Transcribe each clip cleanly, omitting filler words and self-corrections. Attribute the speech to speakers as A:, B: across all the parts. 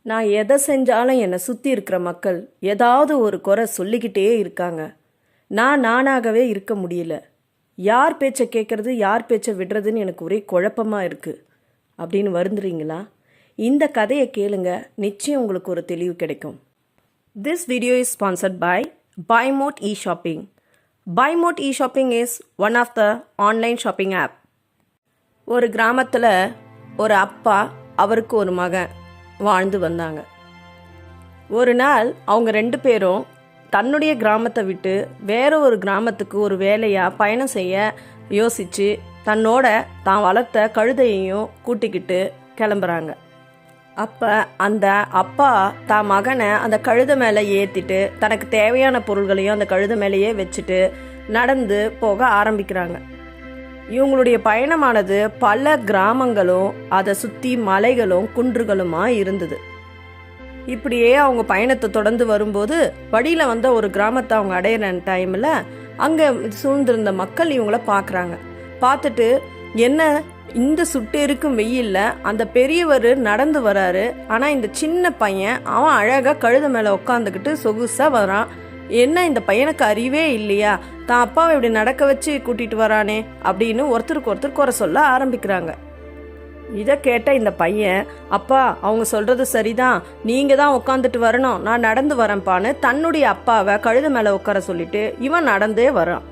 A: நான் எதை செஞ்சாலும் என்னை சுற்றி இருக்கிற மக்கள் ஏதாவது ஒரு குறை சொல்லிக்கிட்டே இருக்காங்க. நானாகவே இருக்க முடியல. யார் பேச்சை கேட்கறது, யார் பேச்சை விடுறதுன்னு எனக்கு ஒரே குழப்பமாக இருக்குது அப்படின்னு வருந்துறீங்களா? இந்த கதையை கேளுங்க, நிச்சயம் உங்களுக்கு ஒரு தெளிவு கிடைக்கும். This video is sponsored by BuyMote eShopping. BuyMote eShopping is one of the online shopping app. ஒரு கிராமத்தில் ஒரு அப்பா, அவருக்கு ஒரு மகன் வாழ்ந்து வந்தாங்க. ஒரு நாள் அவங்க 2 பேரும் தன்னுடைய கிராமத்தை விட்டு வேற ஒரு கிராமத்துக்கு ஒரு வேலையாக பயணம் செய்ய யோசித்து தன்னோட தான் வளர்த்த கழுதையையும் கூட்டிக்கிட்டு கிளம்புறாங்க. அப்போ அந்த அப்பா தான் மகனை அந்த கழுதை மேலே ஏற்றிட்டு தனக்கு தேவையான பொருள்களையும் அந்த கழுதை மேலேயே வச்சுட்டு நடந்து போக ஆரம்பிக்கிறாங்க. இவங்களுடைய பயணமானது பல கிராமங்களும் அதை சுற்றி மலைகளும் குன்றுகளுமா இருந்தது. இப்படியே அவங்க பயணத்தை தொடர்ந்து வரும்போது வழியில் வந்த ஒரு கிராமத்தை அவங்க அடையிற டைமில் அங்கே சூழ்ந்திருந்த மக்கள் இவங்கள பார்க்குறாங்க. பார்த்துட்டு, என்ன இந்த சுட்டு இருக்கும் வெயிலில் அந்த பெரியவர் நடந்து வராரு, ஆனால் இந்த சின்ன பையன் அவன் அழகாக கழுதை மேலே உட்காந்துக்கிட்டு சொகுசாக வரான், என்ன இந்த பையனுக்கு அறிவே இல்லையா, தான் அப்பாவை இப்படி நடக்க வச்சு கூட்டிகிட்டு வரானே அப்படின்னு ஒருத்தருக்கு ஒருத்தர் குறை சொல்ல ஆரம்பிக்கிறாங்க. இதை கேட்ட இந்த பையன், அப்பா அவங்க சொல்கிறது சரிதான், நீங்கள் தான் உட்காந்துட்டு வரணும், நான் நடந்து வரேன்ப்பான்னு தன்னுடைய அப்பாவை கழுதை மேலே உட்கார சொல்லிட்டு இவன் நடந்தே வரான்.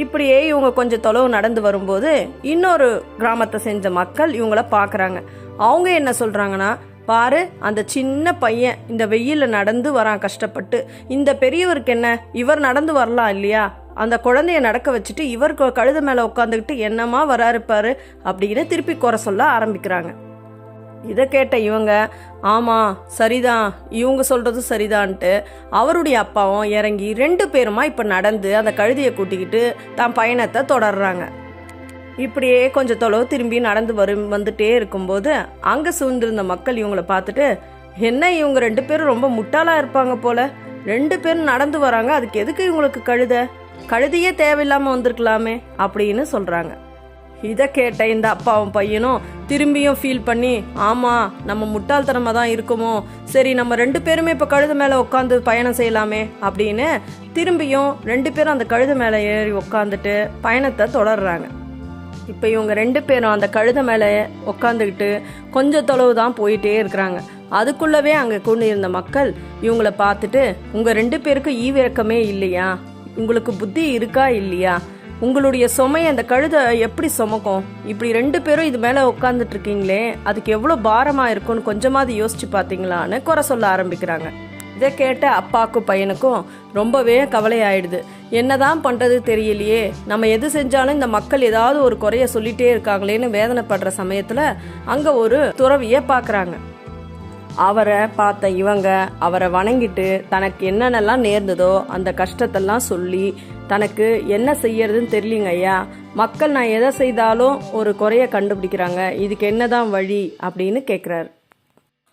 A: இப்படியே இவங்க கொஞ்சம் தொலைவு நடந்து வரும்போது இன்னொரு கிராமத்தை செஞ்ச மக்கள் இவங்கள பார்க்குறாங்க. அவங்க என்ன சொல்கிறாங்கன்னா, பாரு அந்த சின்ன பையன் இந்த வெயிலில் நடந்து வரான் கஷ்டப்பட்டு, இந்த பெரியவருக்கு என்ன, இவர் நடந்து வரலாம் இல்லையா, அந்த குழந்தைய நடக்க வச்சுட்டு இவர் கழுதை மேலே உட்காந்துக்கிட்டு என்னமா வராருப்பாரு அப்படின்னு திருப்பி குறை சொல்ல ஆரம்பிக்கிறாங்க. இதை கேட்ட இவங்க, ஆமாம் சரிதான், இவங்க சொல்கிறது சரிதான்ட்டு அவருடைய அப்பாவும் இறங்கி 2 பேருமா இப்போ நடந்து அந்த கழுதையை கூட்டிக்கிட்டு தான் பயணத்தை தொடர்றாங்க. இப்படியே கொஞ்சம் தொலைவு திரும்பி நடந்து வந்துட்டே இருக்கும்போது அங்கே சூழ்ந்திருந்த மக்கள் இவங்கள பார்த்துட்டு, என்ன இவங்க 2 பேரும் ரொம்ப முட்டாளாக இருப்பாங்க போல, 2 பேரும் நடந்து வராங்க, அதுக்கு எதுக்கு இவங்களுக்கு கழுதையே தேவையில்லாமல் வந்திருக்கலாமே அப்படின்னு சொல்கிறாங்க. இதை கேட்ட இந்த அப்பாவும் பையனும் திரும்பியும் ஃபீல் பண்ணி, ஆமாம் நம்ம முட்டாள்தனமாக தான் இருக்குமோ, சரி நம்ம 2 பேருமே இப்போ கழுதை மேலே உட்காந்து பயணம் செய்யலாமே அப்படின்னு திரும்பியும் 2 பேரும் அந்த கழுதை மேலே ஏறி உட்காந்துட்டு பயணத்தை தொடர்றாங்க. இப்போ இவங்க 2 பேரும் அந்த கழுதை மேலே உட்காந்துக்கிட்டு கொஞ்சம் தொலைவு தான் போயிட்டே இருக்கிறாங்க. அதுக்குள்ளவே அங்கே கொண்டு இருந்த மக்கள் இவங்கள பார்த்துட்டு, உங்கள் 2 பேருக்கும் ஈவிரக்கமே இல்லையா, உங்களுக்கு புத்தி இருக்கா இல்லையா, உங்களுடைய சுமையை அந்த கழுதை எப்படி சுமக்கும், இப்படி 2 பேரும் இது மேலே உட்காந்துட்டு இருக்கீங்களே, அதுக்கு எவ்வளோ பாரமாக இருக்கும்னு கொஞ்சமாவது யோசிச்சு பார்த்தீங்களான்னு குறை சொல்ல ஆரம்பிக்கிறாங்க. இதை கேட்ட அப்பாவுக்கும் பையனுக்கும் ரொம்பவே கவலையாயிடுது. என்னதான் பண்ணுறது தெரியலையே, நம்ம எது செஞ்சாலும் இந்த மக்கள் ஏதாவது ஒரு குறைய சொல்லிட்டே இருக்காங்களேன்னு வேதனைப்படுற சமயத்தில் அங்கே ஒரு துறவியை பார்க்குறாங்க. அவரை பார்த்த இவங்க அவரை வணங்கிட்டு தனக்கு என்னென்னலாம் நேர்ந்ததோ அந்த கஷ்டத்தெல்லாம் சொல்லி, தனக்கு என்ன செய்யறதுன்னு தெரியலிங்க ஐயா, மக்கள் நான் எதை செய்தாலும் ஒரு குறைய கண்டுபிடிக்கிறாங்க, இதுக்கு என்னதான் வழி அப்படின்னு கேட்குறாரு.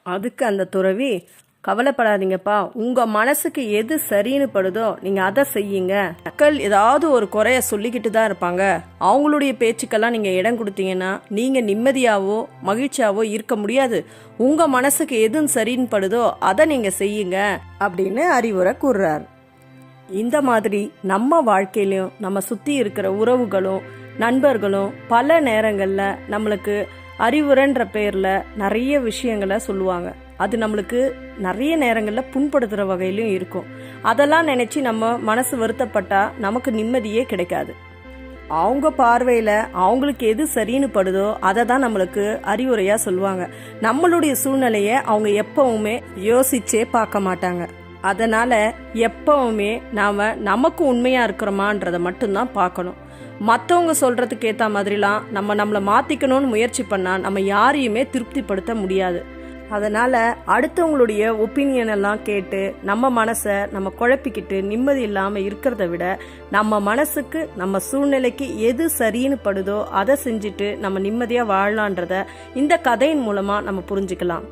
A: அதுக்கு அந்த துறவி, கவலைப்படாதீங்கப்பா, உங்கள் மனசுக்கு எது சரின்னு படுதோ நீங்கள் அதை செய்யுங்க. மக்கள் ஏதாவது ஒரு குறைய சொல்லிக்கிட்டு தான் இருப்பாங்க, அவங்களுடைய பேச்சுக்கெல்லாம் நீங்கள் இடம் கொடுத்தீங்கன்னா நீங்கள் நிம்மதியாவோ மகிழ்ச்சியாவோ இருக்க முடியாது. உங்கள் மனசுக்கு எது சரின்னு படுதோ அதை நீங்கள் செய்யுங்க அப்படின்னு அறிவுரை கூறுறார். இந்த மாதிரி நம்ம வாழ்க்கையிலையும் நம்ம சுற்றி இருக்கிற உறவுகளும் நண்பர்களும் பல நேரங்களில் நம்மளுக்கு அறிவுரைன்ற பேரில் நிறைய விஷயங்களை சொல்லுவாங்க. அது நம்மளுக்கு நிறைய நேரங்களில் புண்படுத்துகிற வகையிலும் இருக்கும். அதெல்லாம் நினச்சி நம்ம மனசு வருத்தப்பட்டா நமக்கு நிம்மதியே கிடைக்காது. அவங்க பார்வையில் அவங்களுக்கு எது சரின்னு படுதோ அதை தான் நம்மளுக்கு அறிவுரையாக சொல்லுவாங்க. நம்மளுடைய சூழ்நிலையை அவங்க எப்பவுமே யோசிச்சே பார்க்க மாட்டாங்க. அதனால் எப்பவுமே நாம் நமக்கு உண்மையாக இருக்கிறோமான்றதை மட்டும்தான் பார்க்கணும். மற்றவங்க சொல்கிறதுக்கு ஏற்ற மாதிரிலாம் நம்மளை மாற்றிக்கணும்னு முயற்சி பண்ணால் நம்ம யாரையுமே திருப்திப்படுத்த முடியாது. அதனால் அடுத்தவங்களுடைய ஒப்பீனியன் எல்லாம் கேட்டு நம்ம மனசை நம்ம குழப்பிக்கிட்டு நிம்மதி இல்லாமல் இருக்கிறத விட, நம்ம மனசுக்கு நம்ம சூழ்நிலைக்கு எது சரின்னு படுதோ அதை செஞ்சுட்டு நம்ம நிம்மதியாக வாழலான்றத இந்த கதையின் மூலமாக நம்ம புரிஞ்சுக்கலாம்.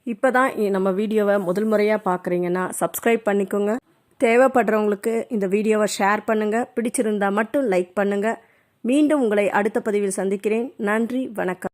A: இப்போ தான் நம்ம வீடியோவை முதல் முறையாக பார்க்குறீங்கன்னா சப்ஸ்கிரைப் பண்ணிக்கோங்க. தேவைப்படுறவங்களுக்கு இந்த வீடியோவை ஷேர் பண்ணுங்கள். பிடிச்சிருந்தால் மட்டும் லைக் பண்ணுங்கள். மீண்டும் உங்களை அடுத்த பதிவில் சந்திக்கிறேன். நன்றி, வணக்கம்.